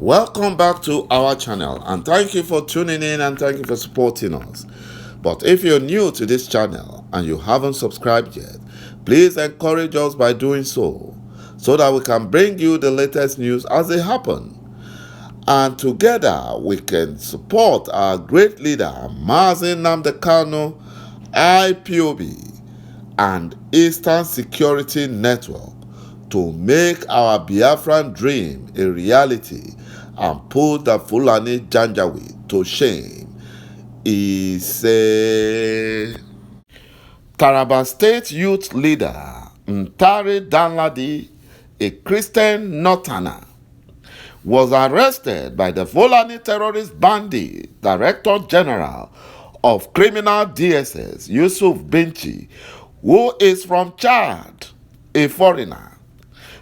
Welcome back to our channel, and thank you for tuning in and thank you for supporting us. But if you're new to this channel and you haven't subscribed yet, please encourage us by doing so that we can bring you the latest news as they happen. And together we can support our great leader, ԿΑO Kanu, IPOB, and Eastern Security Network to make our Biafran dream a reality and put the ťÄNDD to shame. He said. Taraba State Youth Leader န့ANDD, a Christian Northerner, was arrested by the Fulani terrorist bandit Director General of Criminal DSS, ŒULÇÒ, who is from Chad, a foreigner,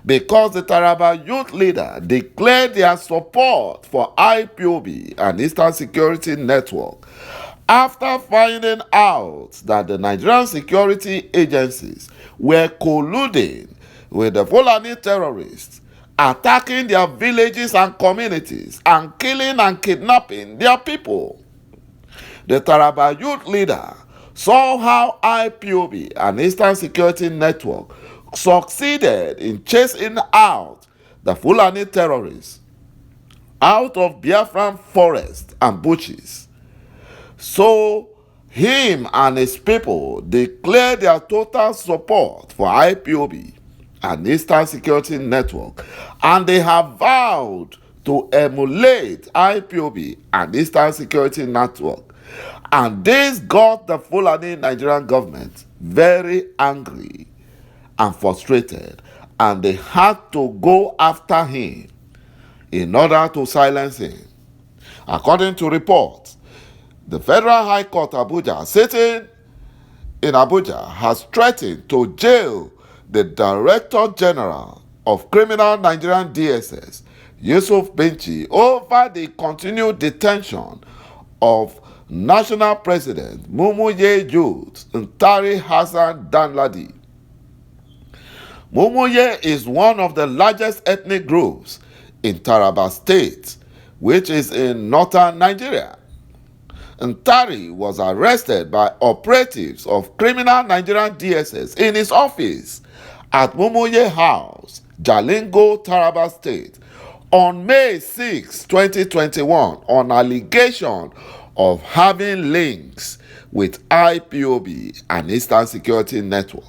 because the Taraba youth leader declared their support for IPOB and Eastern Security Network after finding out that the Nigerian security agencies were colluding with the Fulani terrorists, attacking their villages and communities and killing and kidnapping their people. The Taraba youth leader saw how IPOB and Eastern Security Network succeeded in chasing out the Fulani terrorists out of Biafran forests and bushes. So him and his people declared their total support for IPOB and Eastern Security Network, and they have vowed to emulate IPOB and Eastern Security Network. And this got the Fulani Nigerian government very angry and frustrated, and they had to go after him in order to silence him. According to reports, the Federal High Court Abuja, sitting in Abuja, has threatened to jail the Director General of Criminal Nigerian DSS, ŒULÇÒ, over the continued detention of National President Mumuye Youth Ntari Hassan Danladi. Mumuye is one of the largest ethnic groups in Taraba State, which is in northern Nigeria. Ntari was arrested by operatives of Criminal Nigerian DSS in his office at Mumuye House, Jalingo, Taraba State, on May 6, 2021, on allegation of having links with IPOB and Eastern Security Network.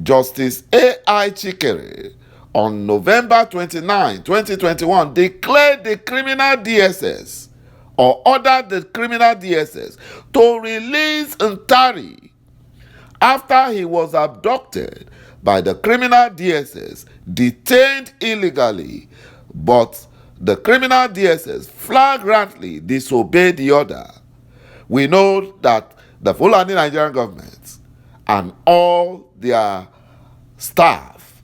Justice A.I. Chikere, on November 29, 2021, declared the criminal DSS or ordered the criminal DSS to release Ntari after he was abducted by the criminal DSS, detained illegally, but the criminal DSS flagrantly disobeyed the order. We know that the Fulani Nigerian government and all their staff,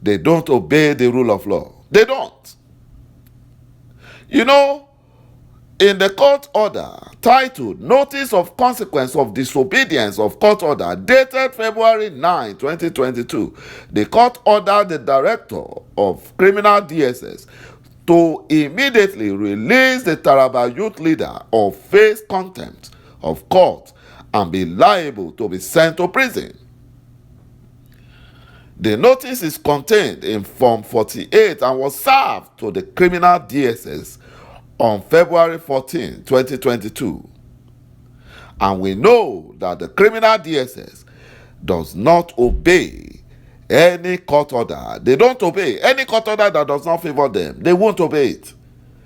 they don't obey the rule of law. They don't. You know, in the court order titled Notice of Consequence of Disobedience of Court Order dated February 9, 2022, the court ordered the Director of Criminal DSS to immediately release the Taraba youth leader or face contempt of court and be liable to be sent to prison. The notice is contained in Form 48 and was served to the criminal DSS on February 14, 2022. And we know that the criminal DSS does not obey any court order. They don't obey any court order that does not favor them. They won't obey it.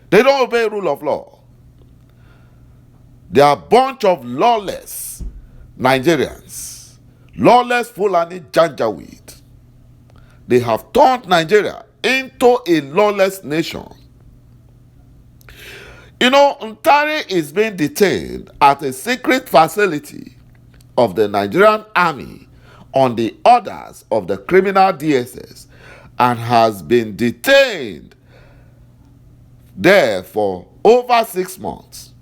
They don't obey rule of law. They are a bunch of lawless Nigerians, lawless Fulani Janjaweed. They have turned Nigeria into a lawless nation. You know, Ntari is being detained at a secret facility of the Nigerian Army on the orders of the criminal DSS and has been detained there for over 6 months.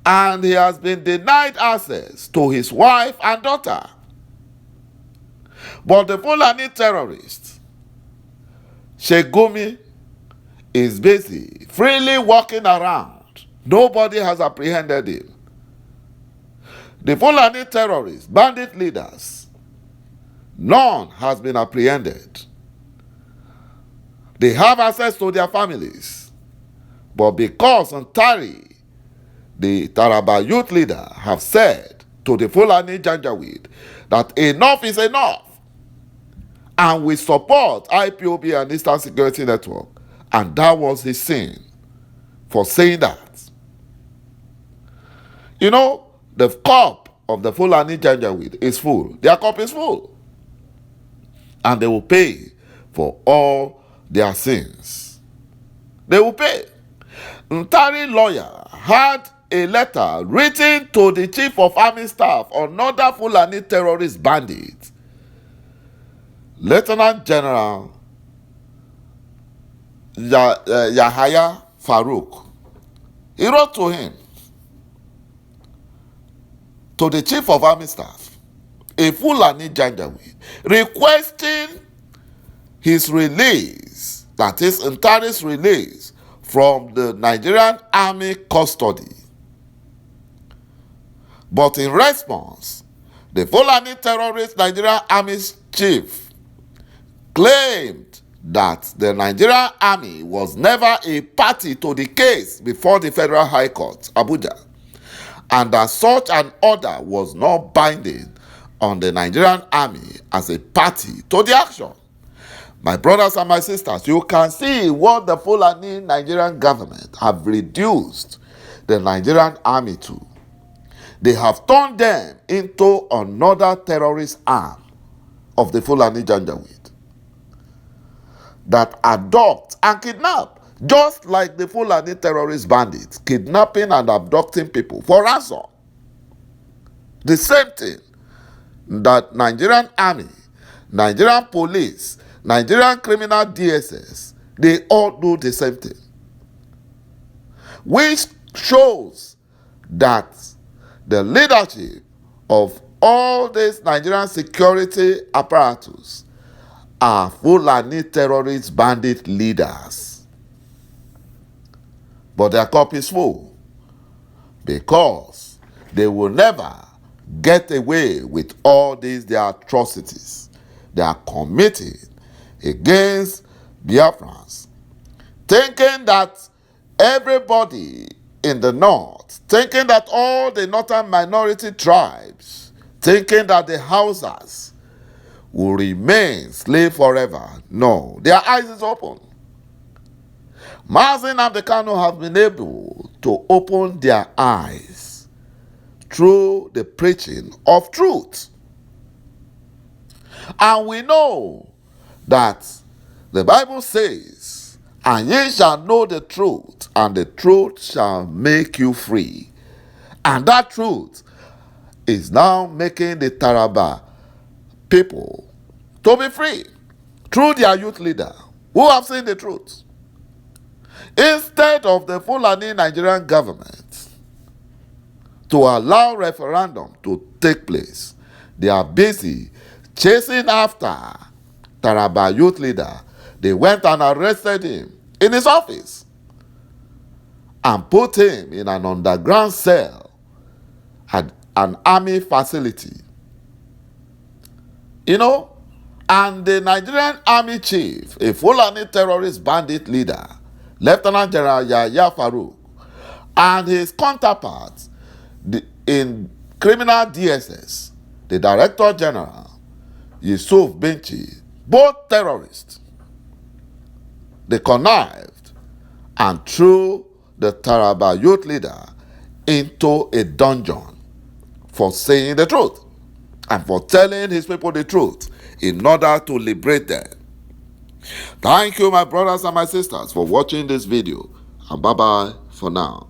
And he has been denied access to his wife and daughter. But the Fulani terrorists Shegumi is busy, freely walking around. Nobody has apprehended him. The Fulani terrorists, bandit leaders, none has been apprehended. They have access to their families. But because Ntari, the Taraba youth leader, have said to the Fulani Janjaweed that enough is enough, and we support IPOB and Eastern Security Network, and that was his sin for saying that. You know, the cup of the Fulani Janjaweed is full. Their cup is full. And they will pay for all their sins. They will pay. Ntari lawyer had a letter written to the Chief of Army Staff on another Fulani terrorist bandit, Lieutenant General Yahaya Farouk. He wrote to him, to the Chief of Army Staff, a Fulani Janjaweed, requesting his release, that is, Ntari's release from the Nigerian Army custody. But in response, the Fulani terrorist Nigerian Army's chief claimed that the Nigerian Army was never a party to the case before the Federal High Court, Abuja, and that such an order was not binding on the Nigerian Army as a party to the action. My brothers and my sisters, you can see what the Fulani Nigerian government have reduced the Nigerian Army to. They have turned them into another terrorist arm of the Fulani Janjaweed that adopt and kidnap, just like the Fulani terrorist bandits, kidnapping and abducting people for ransom. The same thing that Nigerian Army, Nigerian Police, Nigerian Criminal DSS, they all do the same thing. Which shows that the leadership of all these Nigerian security apparatus are Fulani terrorist bandit leaders. But their cup is full because they will never get away with all these their atrocities they are committing against Biafrans, thinking that everybody in the north, thinking that all the northern minority tribes, thinking that the Hausas will remain slave forever. No, their eyes is open. Mazi Nnamdi Kanu have been able to open their eyes through the preaching of truth. And we know that the Bible says, and ye shall know the truth, and the truth shall make you free. And that truth is now making the Taraba people to be free through their youth leader who have seen the truth. Instead of the Fulani Nigerian government to allow referendum to take place, they are busy chasing after Taraba youth leader. They went and arrested him in his office and put him in an underground cell at an army facility. You know, and the Nigerian army chief, a Fulani terrorist bandit leader, Lieutenant General Yahaya Farouk, and his counterparts in criminal DSS, the Director General, ŒULÂŊ, both terrorists, they connived and threw the Taraba youth leader into a dungeon for saying the truth and for telling his people the truth in order to liberate them. Thank you, my brothers and my sisters, for watching this video, and bye-bye for now.